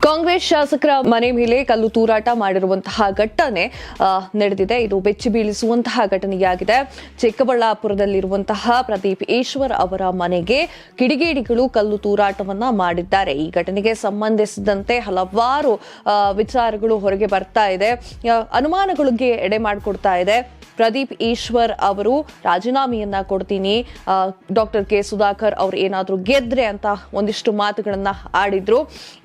ಕಾಂಗ್ರೆಸ್ ಶಾಸಕರ ಮನೆ ಮೇಲೆ ಕಲ್ಲು ತೂರಾಟ ಮಾಡಿರುವಂತಹ ಘಟನೆ ನಡೆದಿದೆ. ಇದು ಬೆಚ್ಚಿ ಬೀಳಿಸುವಂತಹ ಘಟನೆಯಾಗಿದೆ. ಚಿಕ್ಕಬಳ್ಳಾಪುರದಲ್ಲಿರುವಂತಹ ಪ್ರದೀಪ್ ಈಶ್ವರ್ ಅವರ ಮನೆಗೆ ಕಿಡಿಗೇಡಿಗಳು ಕಲ್ಲು ತೂರಾಟವನ್ನ ಮಾಡಿದ್ದಾರೆ. ಈ ಘಟನೆಗೆ ಸಂಬಂಧಿಸಿದಂತೆ ಹಲವಾರು ವಿಚಾರಗಳು ಹೊರಗೆ ಬರ್ತಾ ಇದೆ, ಅನುಮಾನಗಳಿಗೆ ಎಡೆ ಮಾಡಿಕೊಡ್ತಾ ಇದೆ. ಪ್ರದೀಪ್ ಈಶ್ವರ್ ಅವರು ರಾಜೀನಾಮೆಯನ್ನ ಕೊಡ್ತೀನಿ, ಡಾಕ್ಟರ್ ಕೆ ಸುಧಾಕರ್ ಅವರು ಏನಾದರೂ ಗೆದ್ರೆ ಅಂತ ಒಂದಿಷ್ಟು ಮಾತುಗಳನ್ನ ಆಡಿದ್ರು.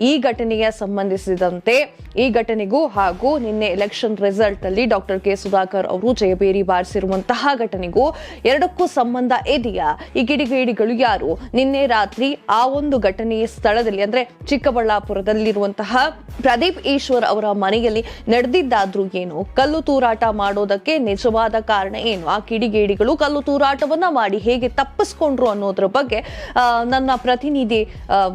ಈ ಘಟನೆಗೆ ಸಂಬಂಧಿಸಿದಂತೆ ಈ ಘಟನೆಗೂ ಹಾಗೂ ನಿನ್ನೆ ಎಲೆಕ್ಷನ್ ರಿಸಲ್ಟ್ ಅಲ್ಲಿ ಡಾಕ್ಟರ್ ಕೆ ಸುಧಾಕರ್ ಅವರು ಜಯಬೇರಿ ಬಾರಿಸಿರುವಂತಹ ಘಟನೆಗೂ ಎರಡಕ್ಕೂ ಸಂಬಂಧ ಇದೆಯಾ? ಈ ಕಿಡಿಗೇಡಿಗಳು ಯಾರು? ನಿನ್ನೆ ರಾತ್ರಿ ಆ ಒಂದು ಘಟನೆಯ ಸ್ಥಳದಲ್ಲಿ ಅಂದ್ರೆ ಚಿಕ್ಕಬಳ್ಳಾಪುರದಲ್ಲಿರುವಂತಹ ಪ್ರದೀಪ್ ಈಶ್ವರ್ ಅವರ ಮನೆಯಲ್ಲಿ ನಡೆದಿದ್ದಾದ್ರೂ ಏನು? ಕಲ್ಲು ತೂರಾಟ ಮಾಡೋದಕ್ಕೆ ನಿಜವಾದ ಕಾರಣ ಏನು? ಆ ಕಿಡಿಗೇಡಿಗಳು ಕಲ್ಲು ತೂರಾಟವನ್ನ ಮಾಡಿ ಹೇಗೆ ತಪ್ಪಿಸ್ಕೊಂಡ್ರು ಅನ್ನೋದ್ರ ಬಗ್ಗೆ ನನ್ನ ಪ್ರತಿನಿಧಿ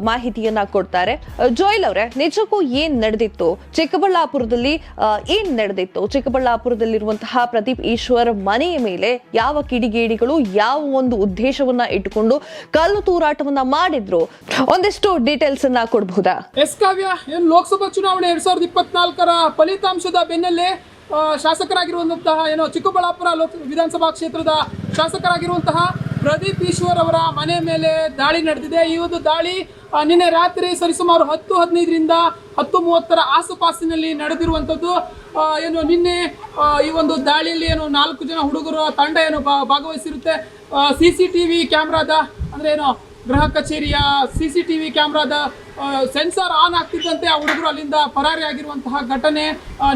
ಮಾಹಿತಿಯನ್ನ ಕೊಡ್ತಾರೆ. ಜೋಯಲ್ ಅವರೇ, ನಿಜಕ್ಕೂ ಏನ್ ನಡೆದಿತ್ತು ಚಿಕ್ಕಬಳ್ಳಾಪುರದಲ್ಲಿ? ಏನ್ ನಡೆದಿತ್ತು ಚಿಕ್ಕಬಳ್ಳಾಪುರದಲ್ಲಿರುವಂತಹ ಪ್ರದೀಪ್ ಈಶ್ವರ್ ಮನೆಯ ಮೇಲೆ? ಯಾವ ಕಿಡಿಗೇಡಿಗಳು ಯಾವ ಒಂದು ಉದ್ದೇಶವನ್ನ ಇಟ್ಟುಕೊಂಡು ಕಲ್ಲು ತೂರಾಟವನ್ನ ಮಾಡಿದ್ರು? ಒಂದಿಷ್ಟು ಡೀಟೇಲ್ಸ್ ಅನ್ನ ಕೊಡಬಹುದಾ? ಎಸ್ ಕಾವ್ಯ, ಏನು ಲೋಕಸಭಾ ಚುನಾವಣೆ 2024ರ ಫಲಿತಾಂಶದ ಬೆನ್ನಲ್ಲೇ ಶಾಸಕರಾಗಿರುವಂತಹ ಚಿಕ್ಕಬಳ್ಳಾಪುರ ವಿಧಾನಸಭಾ ಕ್ಷೇತ್ರದ ಶಾಸಕರಾಗಿರುವಂತಹ ಪ್ರದೀಪ್ ಈಶ್ವರ್ ಅವರ ಮನೆ ಮೇಲೆ ದಾಳಿ ನಡೆದಿದೆ. ಈ ಒಂದು ದಾಳಿ ನಿನ್ನೆ ರಾತ್ರಿ ಸರಿಸುಮಾರು 10:15ರಿಂದ 10:30 ಆಸುಪಾಸಿನಲ್ಲಿ ನಡೆದಿರುವಂಥದ್ದು. ನಿನ್ನೆ ಈ ಒಂದು ದಾಳಿಯಲ್ಲಿ 4 ಜನ ಹುಡುಗರ ತಂಡ ಭಾಗವಹಿಸಿರುತ್ತೆ. CCTV ಕ್ಯಾಮ್ರಾದ ಅಂದ್ರೆ ಗೃಹ ಕಚೇರಿಯ CCTV ಕ್ಯಾಮ್ರಾದ ಸೆನ್ಸಾರ್ ಆನ್ ಆಗ್ತಿದ್ದಂತೆ ಆ ಹುಡುಗರು ಅಲ್ಲಿಂದ ಪರಾರಿಯಾಗಿರುವಂತಹ ಘಟನೆ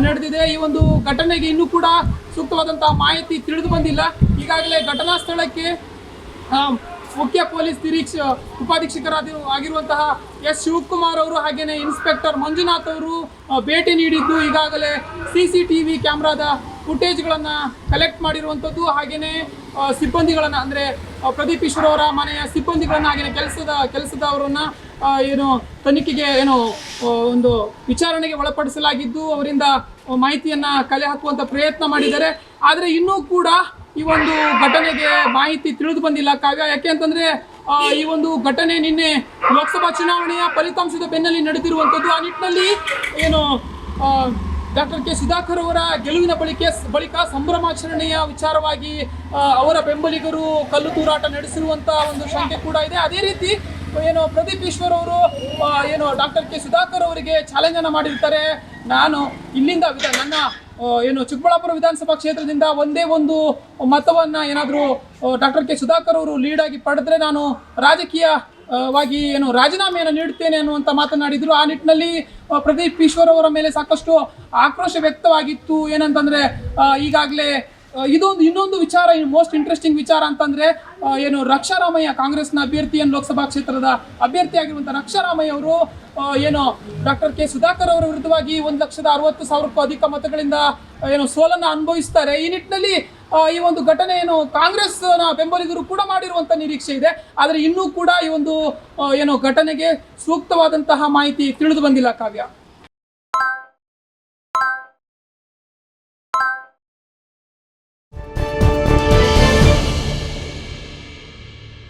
ನಡೆದಿದೆ. ಈ ಒಂದು ಘಟನೆಗೆ ಇನ್ನೂ ಕೂಡ ಸೂಕ್ತವಾದಂತಹ ಮಾಹಿತಿ ತಿಳಿದು ಬಂದಿಲ್ಲ. ಈಗಾಗಲೇ ಘಟನಾ ಸ್ಥಳಕ್ಕೆ ಮುಖ್ಯ ಪೊಲೀಸ್ ಉಪಾಧೀಕ್ಷಕರಾಗಿರುವಂತಹ ಎಸ್ ಶಿವಕುಮಾರ್ ಅವರು ಹಾಗೇನೆ ಇನ್ಸ್ಪೆಕ್ಟರ್ ಮಂಜುನಾಥ್ ಅವರು ಭೇಟಿ ನೀಡಿದ್ದು ಈಗಾಗಲೇ CCTV ಕ್ಯಾಮ್ರಾದ ಫುಟೇಜ್ಗಳನ್ನು ಕಲೆಕ್ಟ್ ಮಾಡಿರುವಂಥದ್ದು. ಹಾಗೇನೆ ಸಿಬ್ಬಂದಿಗಳನ್ನು ಅಂದರೆ ಪ್ರದೀಪ್ ಈಶ್ವರ್ ಅವರ ಮನೆಯ ಸಿಬ್ಬಂದಿಗಳನ್ನು ಹಾಗೇನೆ ಕೆಲಸದವರನ್ನ ತನಿಖೆಗೆ ಒಂದು ವಿಚಾರಣೆಗೆ ಒಳಪಡಿಸಲಾಗಿದ್ದು ಅವರಿಂದ ಮಾಹಿತಿಯನ್ನ ಕಲೆ ಹಾಕುವಂತ ಪ್ರಯತ್ನ ಮಾಡಿದ್ದಾರೆ. ಆದರೆ ಇನ್ನೂ ಕೂಡ ಈ ಒಂದು ಘಟನೆಗೆ ಮಾಹಿತಿ ತಿಳಿದು ಬಂದಿಲ್ಲ ಕಾವ್ಯ. ಯಾಕೆ ಅಂತಂದ್ರೆ ಈ ಒಂದು ಘಟನೆ ನಿನ್ನೆ ಲೋಕಸಭಾ ಚುನಾವಣೆಯ ಫಲಿತಾಂಶದ ಬೆನ್ನಲ್ಲಿ ನಡೆದಿರುವಂಥದ್ದು. ಆ ನಿಟ್ಟಿನಲ್ಲಿ ಡಾಕ್ಟರ್ ಕೆ ಸುಧಾಕರ್ ಅವರ ಗೆಲುವಿನ ಬಳಿಕ ಸಂಭ್ರಮಾಚರಣೆಯ ವಿಚಾರವಾಗಿ ಅವರ ಬೆಂಬಲಿಗರು ಕಲ್ಲು ತೂರಾಟ ನಡೆಸಿರುವಂತ ಒಂದು ಶಂಕೆ ಕೂಡ ಇದೆ. ಅದೇ ರೀತಿ ಪ್ರದೀಪ್ ಈಶ್ವರ್ ಅವರು ಡಾಕ್ಟರ್ ಕೆ ಸುಧಾಕರ್ ಅವರಿಗೆ ಚಾಲೆಂಜ್ ಅನ್ನ ಮಾಡಿರ್ತಾರೆ. ನಾನು ಇಲ್ಲಿಂದ ನನ್ನ ಚಿಕ್ಕಬಳ್ಳಾಪುರ ವಿಧಾನಸಭಾ ಕ್ಷೇತ್ರದಿಂದ ಒಂದೇ ಒಂದು ಮತವನ್ನ ಏನಾದರೂ ಡಾಕ್ಟರ್ ಕೆ ಸುಧಾಕರ್ ಅವರು ಲೀಡ್ ಆಗಿ ಪಡೆದ್ರೆ ನಾನು ರಾಜಕೀಯವಾಗಿ ರಾಜೀನಾಮೆಯನ್ನು ನೀಡುತ್ತೇನೆ ಅನ್ನುವಂಥ ಮಾತನಾಡಿದ್ರು. ಆ ನಿಟ್ಟಿನಲ್ಲಿ ಪ್ರದೀಪ್ ಈಶ್ವರ್ ಅವರ ಮೇಲೆ ಸಾಕಷ್ಟು ಆಕ್ರೋಶ ವ್ಯಕ್ತವಾಗಿತ್ತು. ಏನಂತಂದ್ರೆ ಈಗಾಗಲೇ ಇನ್ನೊಂದು ವಿಚಾರ, ಮೋಸ್ಟ್ ಇಂಟ್ರೆಸ್ಟಿಂಗ್ ವಿಚಾರ ಅಂತಂದ್ರೆ ರಕ್ಷಾರಾಮಯ್ಯ, ಕಾಂಗ್ರೆಸ್ನ ಅಭ್ಯರ್ಥಿ, ಲೋಕಸಭಾ ಕ್ಷೇತ್ರದ ಅಭ್ಯರ್ಥಿಯಾಗಿರುವಂತಹ ರಕ್ಷಾರಾಮಯ್ಯ ಅವರು ಡಾಕ್ಟರ್ ಕೆ ಸುಧಾಕರ್ ಅವರ ವಿರುದ್ಧವಾಗಿ 1,60,000ಕ್ಕೂ ಅಧಿಕ ಮತಗಳಿಂದ ಸೋಲನ್ನು ಅನುಭವಿಸ್ತಾರೆ. ಈ ನಿಟ್ಟಿನಲ್ಲಿ ಈ ಒಂದು ಘಟನೆ ಕಾಂಗ್ರೆಸ್ನ ಬೆಂಬಲಿಗರು ಕೂಡ ಮಾಡಿರುವಂತ ನಿರೀಕ್ಷೆ ಇದೆ. ಆದರೆ ಇನ್ನೂ ಕೂಡ ಈ ಒಂದು ಘಟನೆಗೆ ಸೂಕ್ತವಾದಂತಹ ಮಾಹಿತಿ ತಿಳಿದು ಬಂದಿಲ್ಲ ಕಾವ್ಯ.